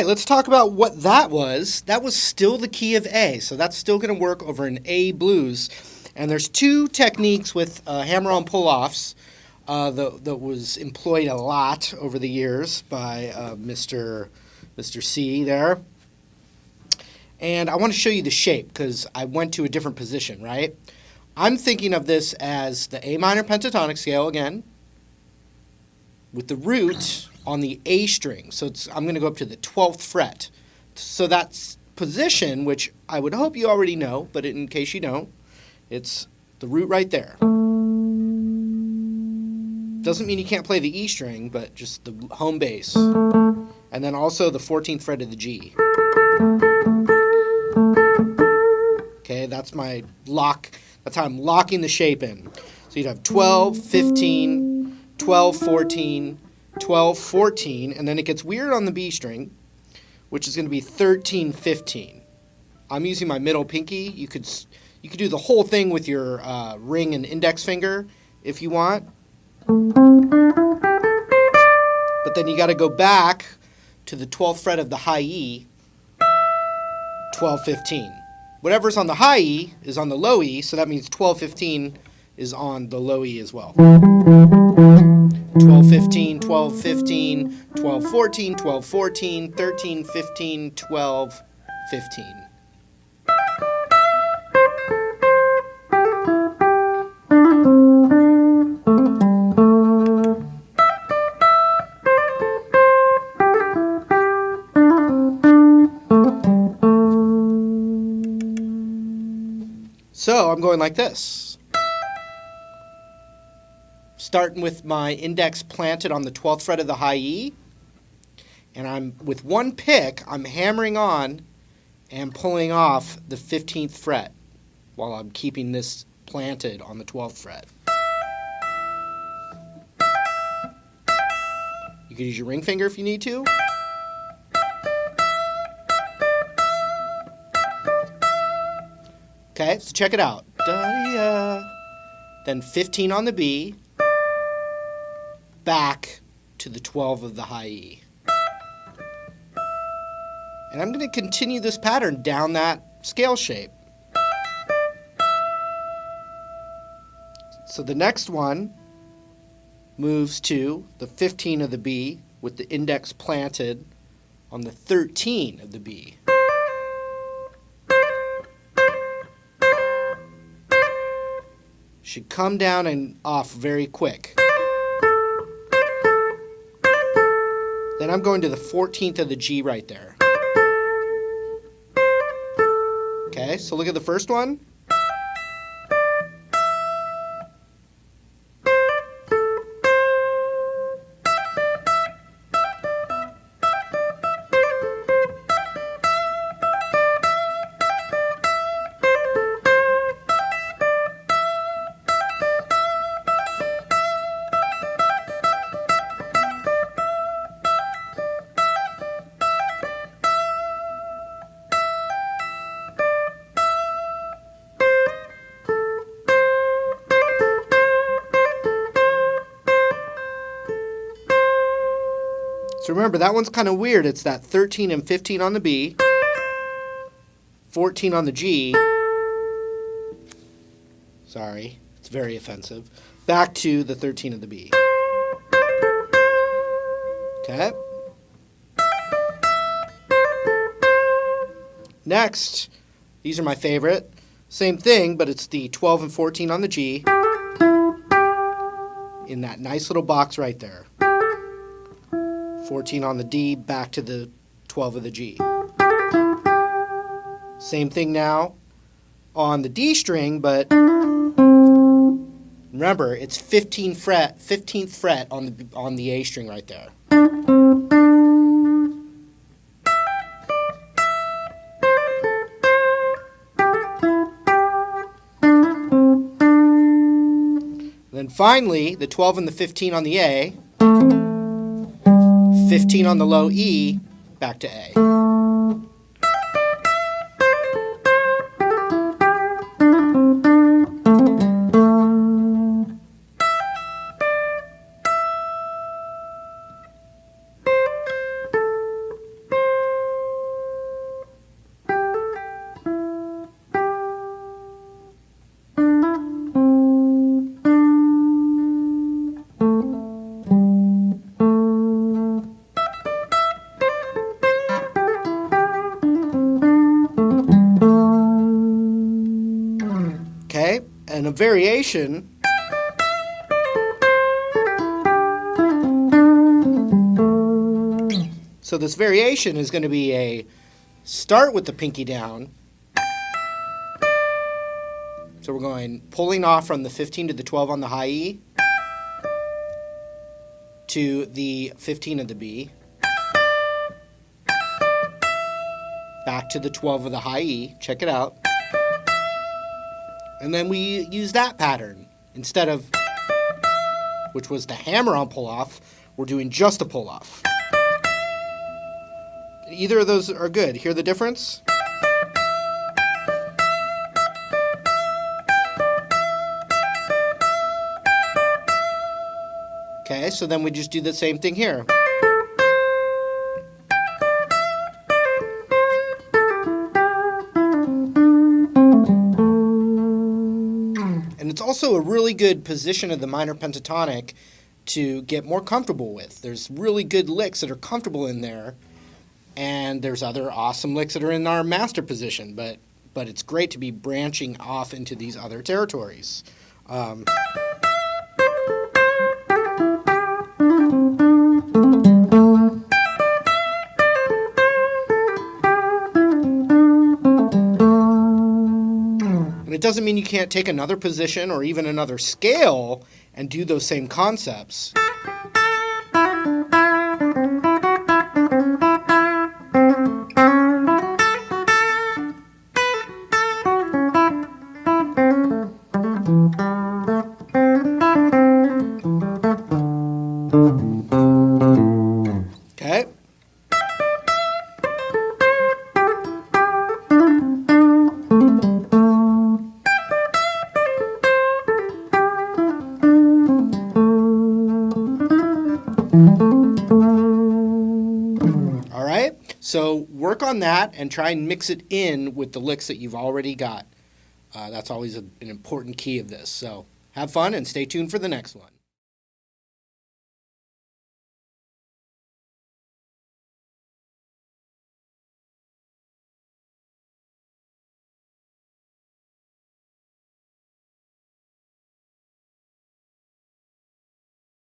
right, let's talk about what that was. That was still the key of A, so that's still going to work over an A blues. And there's two techniques with hammer-on pull-offs that was employed a lot over the years by Mr. C there. And I want to show you the shape because I went to a different position, right? I'm thinking of this as the A minor pentatonic scale again, with the root on the A string. So I'm going to go up to the 12th fret. So that's position, which I would hope you already know, but in case you don't, it's the root right there. Doesn't mean you can't play the E string, but just the home bass. And then also the 14th fret of the G. Okay, that's my lock. That's how I'm locking the shape in. So you'd have 12, 15, 12, 14, 12, 14, and then it gets weird on the B string, which is going to be 13, 15. I'm using my middle pinky. You could do the whole thing with your ring and index finger if you want. But then you got to go back to the 12th fret of the high E, 12, 15. Whatever's on the high E is on the low E, so that means 12, 15 is on the low E as well. 12, 15, 12, 15, 12, 14, 12, 14, 13, 15, 12, 15. So I'm going like this. Starting with my index planted on the 12th fret of the high E. And I'm with one pick, I'm hammering on and pulling off the 15th fret while I'm keeping this planted on the 12th fret. You could use your ring finger if you need to. Okay, so check it out. Then 15 on the B, back to the 12 of the high E. And I'm going to continue this pattern down that scale shape. So the next one moves to the 15 of the B with the index planted on the 13 of the B. Should come down and off very quick. Then I'm going to the 14th of the G right there. Okay, so look at the first one. So remember, that one's kind of weird. It's that 13 and 15 on the B, 14 on the G. Sorry, it's very offensive. Back to the 13 of the B. Okay. Next, these are my favorite. Same thing, but it's the 12 and 14 on the G in that nice little box right there. 14 on the D, back to the 12 of the G. Same thing now on the D string, but remember, it's 15th fret on the A string right there. Then finally, the 12 and the 15 on the A, 15 on the low E, back to A. variation this variation is going to be a start with the pinky down. So we're going pulling off from the 15 to the 12 on the high E to the 15 of the B, back to the 12 of the high E. Check it out. And then we use that pattern instead of, which was the hammer-on pull-off, we're doing just a pull-off. Either of those are good. Hear the difference? Okay, so then we just do the same thing here. And it's also a really good position of the minor pentatonic to get more comfortable with. There's really good licks that are comfortable in there, and there's other awesome licks that are in our master position, but it's great to be branching off into these other territories. And it doesn't mean you can't take another position or even another scale and do those same concepts. Okay. All right, so work on that and try and mix it in with the licks that you've already got. That's always an important key of this. So have fun and stay tuned for the next one.